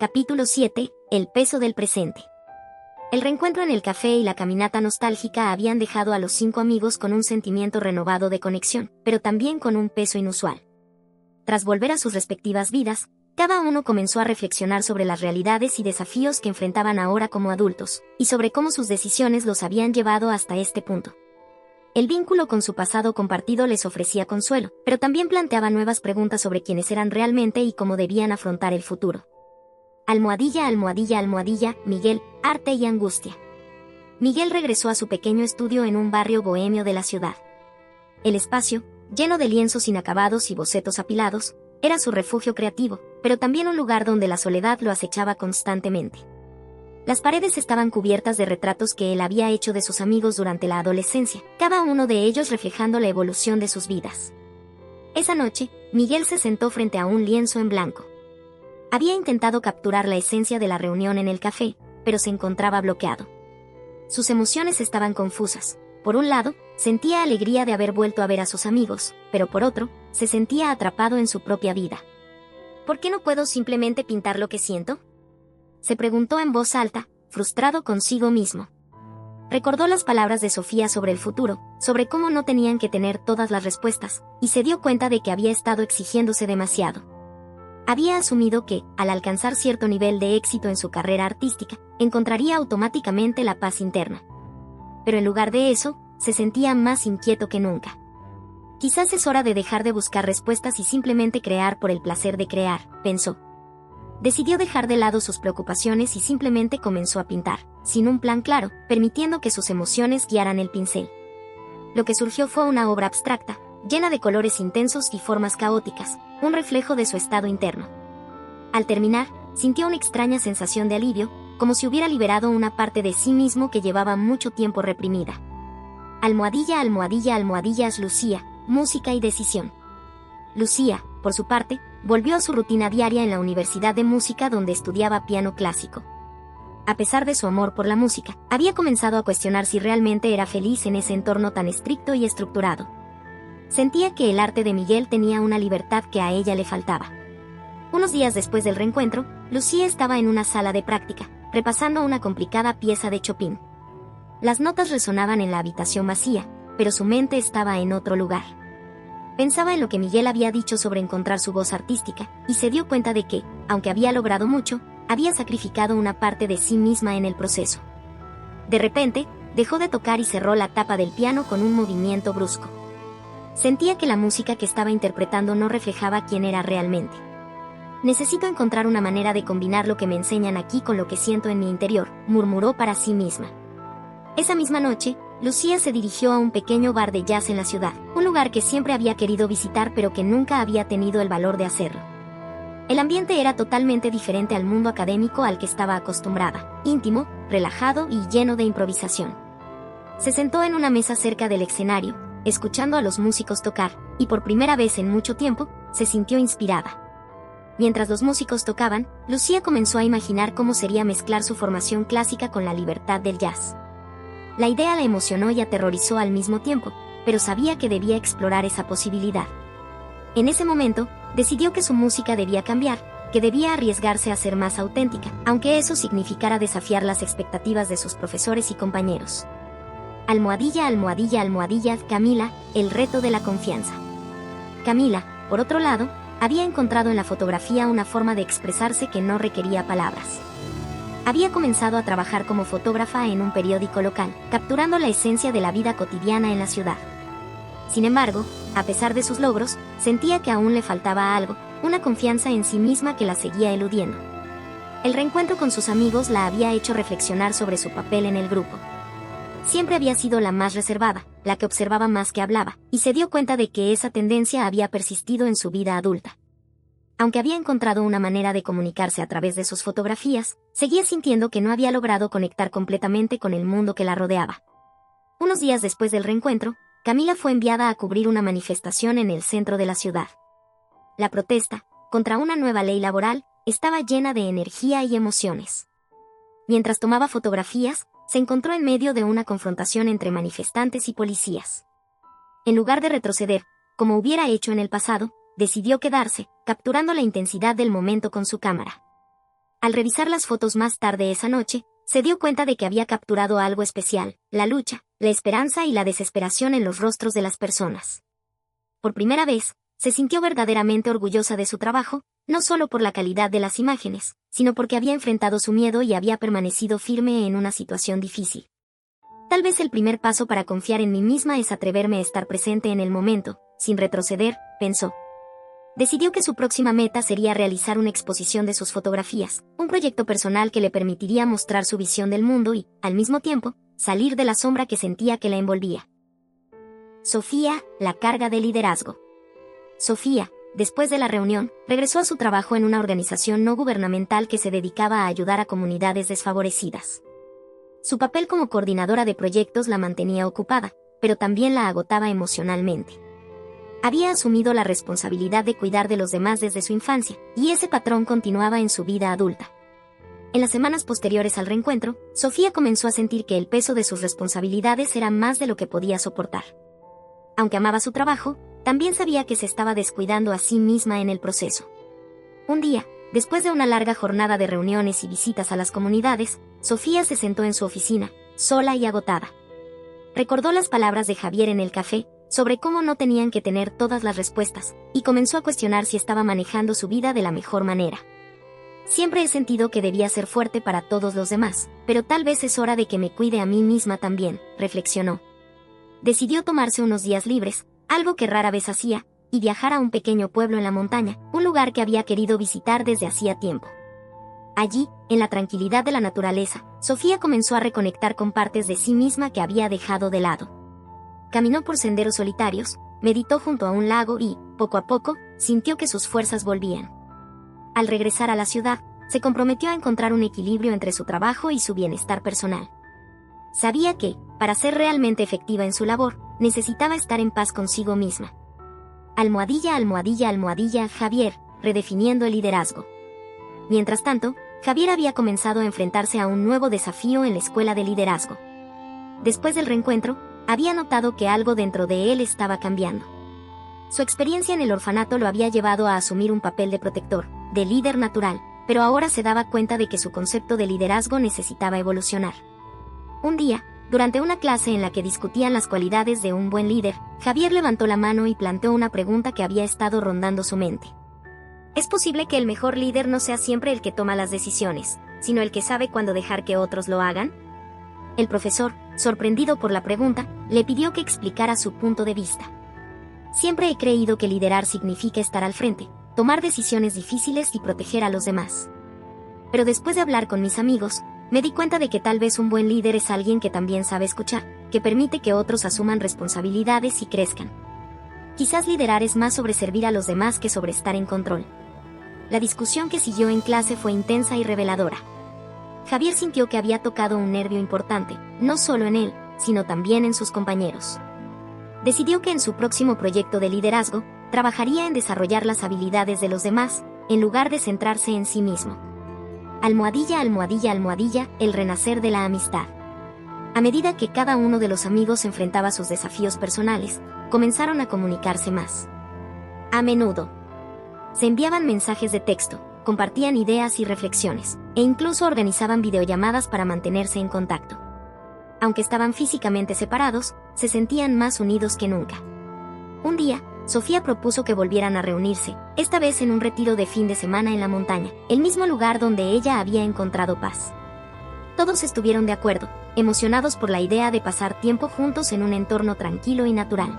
Capítulo 7. El peso del presente. El reencuentro en el café y la caminata nostálgica habían dejado a los 5 amigos con un sentimiento renovado de conexión, pero también con un peso inusual. Tras volver a sus respectivas vidas, cada uno comenzó a reflexionar sobre las realidades y desafíos que enfrentaban ahora como adultos, y sobre cómo sus decisiones los habían llevado hasta este punto. El vínculo con su pasado compartido les ofrecía consuelo, pero también planteaba nuevas preguntas sobre quiénes eran realmente y cómo debían afrontar el futuro. Almohadilla, almohadilla, almohadilla, Miguel, arte y angustia. Miguel regresó a su pequeño estudio en un barrio bohemio de la ciudad. El espacio, lleno de lienzos inacabados y bocetos apilados, era su refugio creativo, pero también un lugar donde la soledad lo acechaba constantemente. Las paredes estaban cubiertas de retratos que él había hecho de sus amigos durante la adolescencia, cada uno de ellos reflejando la evolución de sus vidas. Esa noche, Miguel se sentó frente a un lienzo en blanco. Había intentado capturar la esencia de la reunión en el café, pero se encontraba bloqueado. Sus emociones estaban confusas. Por un lado, sentía alegría de haber vuelto a ver a sus amigos, pero por otro, se sentía atrapado en su propia vida. ¿Por qué no puedo simplemente pintar lo que siento?, se preguntó en voz alta, frustrado consigo mismo. Recordó las palabras de Sofía sobre el futuro, sobre cómo no tenían que tener todas las respuestas, y se dio cuenta de que había estado exigiéndose demasiado. Había asumido que, al alcanzar cierto nivel de éxito en su carrera artística, encontraría automáticamente la paz interna. Pero en lugar de eso, se sentía más inquieto que nunca. Quizás es hora de dejar de buscar respuestas y simplemente crear por el placer de crear, pensó. Decidió dejar de lado sus preocupaciones y simplemente comenzó a pintar, sin un plan claro, permitiendo que sus emociones guiaran el pincel. Lo que surgió fue una obra abstracta, llena de colores intensos y formas caóticas, un reflejo de su estado interno. Al terminar, sintió una extraña sensación de alivio, como si hubiera liberado una parte de sí mismo que llevaba mucho tiempo reprimida. Almohadilla, almohadilla, almohadillas, Lucía, música y decisión. Lucía, por su parte, volvió a su rutina diaria en la Universidad de Música donde estudiaba piano clásico. A pesar de su amor por la música, había comenzado a cuestionar si realmente era feliz en ese entorno tan estricto y estructurado. Sentía que el arte de Miguel tenía una libertad que a ella le faltaba. Unos días después del reencuentro, Lucía estaba en una sala de práctica, repasando una complicada pieza de Chopin. Las notas resonaban en la habitación vacía, pero su mente estaba en otro lugar. Pensaba en lo que Miguel había dicho sobre encontrar su voz artística, y se dio cuenta de que, aunque había logrado mucho, había sacrificado una parte de sí misma en el proceso. De repente, dejó de tocar y cerró la tapa del piano con un movimiento brusco. Sentía que la música que estaba interpretando no reflejaba quién era realmente. Necesito encontrar una manera de combinar lo que me enseñan aquí con lo que siento en mi interior, murmuró para sí misma. Esa misma noche, Lucía se dirigió a un pequeño bar de jazz en la ciudad, un lugar que siempre había querido visitar pero que nunca había tenido el valor de hacerlo. El ambiente era totalmente diferente al mundo académico al que estaba acostumbrada, íntimo, relajado y lleno de improvisación. Se sentó en una mesa cerca del escenario, escuchando a los músicos tocar, y por primera vez en mucho tiempo, se sintió inspirada. Mientras los músicos tocaban, Lucía comenzó a imaginar cómo sería mezclar su formación clásica con la libertad del jazz. La idea la emocionó y aterrorizó al mismo tiempo, pero sabía que debía explorar esa posibilidad. En ese momento, decidió que su música debía cambiar, que debía arriesgarse a ser más auténtica, aunque eso significara desafiar las expectativas de sus profesores y compañeros. Almohadilla, almohadilla, almohadilla, Camila, el reto de la confianza. Camila, por otro lado, había encontrado en la fotografía una forma de expresarse que no requería palabras. Había comenzado a trabajar como fotógrafa en un periódico local, capturando la esencia de la vida cotidiana en la ciudad. Sin embargo, a pesar de sus logros, sentía que aún le faltaba algo, una confianza en sí misma que la seguía eludiendo. El reencuentro con sus amigos la había hecho reflexionar sobre su papel en el grupo. Siempre había sido la más reservada, la que observaba más que hablaba, y se dio cuenta de que esa tendencia había persistido en su vida adulta. Aunque había encontrado una manera de comunicarse a través de sus fotografías, seguía sintiendo que no había logrado conectar completamente con el mundo que la rodeaba. Unos días después del reencuentro, Camila fue enviada a cubrir una manifestación en el centro de la ciudad. La protesta, contra una nueva ley laboral, estaba llena de energía y emociones. Mientras tomaba fotografías, se encontró en medio de una confrontación entre manifestantes y policías. En lugar de retroceder, como hubiera hecho en el pasado, decidió quedarse, capturando la intensidad del momento con su cámara. Al revisar las fotos más tarde esa noche, se dio cuenta de que había capturado algo especial: la lucha, la esperanza y la desesperación en los rostros de las personas. Por primera vez, se sintió verdaderamente orgullosa de su trabajo, no solo por la calidad de las imágenes, sino porque había enfrentado su miedo y había permanecido firme en una situación difícil. Tal vez el primer paso para confiar en mí misma es atreverme a estar presente en el momento, sin retroceder, pensó. Decidió que su próxima meta sería realizar una exposición de sus fotografías, un proyecto personal que le permitiría mostrar su visión del mundo y, al mismo tiempo, salir de la sombra que sentía que la envolvía. Sofía, la carga de liderazgo. Sofía, después de la reunión, regresó a su trabajo en una organización no gubernamental que se dedicaba a ayudar a comunidades desfavorecidas. Su papel como coordinadora de proyectos la mantenía ocupada, pero también la agotaba emocionalmente. Había asumido la responsabilidad de cuidar de los demás desde su infancia, y ese patrón continuaba en su vida adulta. En las semanas posteriores al reencuentro, Sofía comenzó a sentir que el peso de sus responsabilidades era más de lo que podía soportar. Aunque amaba su trabajo, también sabía que se estaba descuidando a sí misma en el proceso. Un día, después de una larga jornada de reuniones y visitas a las comunidades, Sofía se sentó en su oficina, sola y agotada. Recordó las palabras de Javier en el café, sobre cómo no tenían que tener todas las respuestas, y comenzó a cuestionar si estaba manejando su vida de la mejor manera. Siempre he sentido que debía ser fuerte para todos los demás, pero tal vez es hora de que me cuide a mí misma también, reflexionó. Decidió tomarse unos días libres, algo que rara vez hacía, y viajar a un pequeño pueblo en la montaña, un lugar que había querido visitar desde hacía tiempo. Allí, en la tranquilidad de la naturaleza, Sofía comenzó a reconectar con partes de sí misma que había dejado de lado. Caminó por senderos solitarios, meditó junto a un lago y, poco a poco, sintió que sus fuerzas volvían. Al regresar a la ciudad, se comprometió a encontrar un equilibrio entre su trabajo y su bienestar personal. Sabía que, para ser realmente efectiva en su labor, necesitaba estar en paz consigo misma. Almohadilla, almohadilla, almohadilla, Javier, redefiniendo el liderazgo. Mientras tanto, Javier había comenzado a enfrentarse a un nuevo desafío en la escuela de liderazgo. Después del reencuentro, había notado que algo dentro de él estaba cambiando. Su experiencia en el orfanato lo había llevado a asumir un papel de protector, de líder natural, pero ahora se daba cuenta de que su concepto de liderazgo necesitaba evolucionar. Un día, durante una clase en la que discutían las cualidades de un buen líder, Javier levantó la mano y planteó una pregunta que había estado rondando su mente. ¿Es posible que el mejor líder no sea siempre el que toma las decisiones, sino el que sabe cuándo dejar que otros lo hagan? El profesor, sorprendido por la pregunta, le pidió que explicara su punto de vista. Siempre he creído que liderar significa estar al frente, tomar decisiones difíciles y proteger a los demás. Pero después de hablar con mis amigos, me di cuenta de que tal vez un buen líder es alguien que también sabe escuchar, que permite que otros asuman responsabilidades y crezcan. Quizás liderar es más sobre servir a los demás que sobre estar en control. La discusión que siguió en clase fue intensa y reveladora. Javier sintió que había tocado un nervio importante, no solo en él, sino también en sus compañeros. Decidió que en su próximo proyecto de liderazgo, trabajaría en desarrollar las habilidades de los demás, en lugar de centrarse en sí mismo. Almohadilla, almohadilla, almohadilla, el renacer de la amistad. A medida que cada uno de los amigos enfrentaba sus desafíos personales, comenzaron a comunicarse más. A menudo, se enviaban mensajes de texto, compartían ideas y reflexiones, e incluso organizaban videollamadas para mantenerse en contacto. Aunque estaban físicamente separados, se sentían más unidos que nunca. Un día, Sofía propuso que volvieran a reunirse, esta vez en un retiro de fin de semana en la montaña, el mismo lugar donde ella había encontrado paz. Todos estuvieron de acuerdo, emocionados por la idea de pasar tiempo juntos en un entorno tranquilo y natural.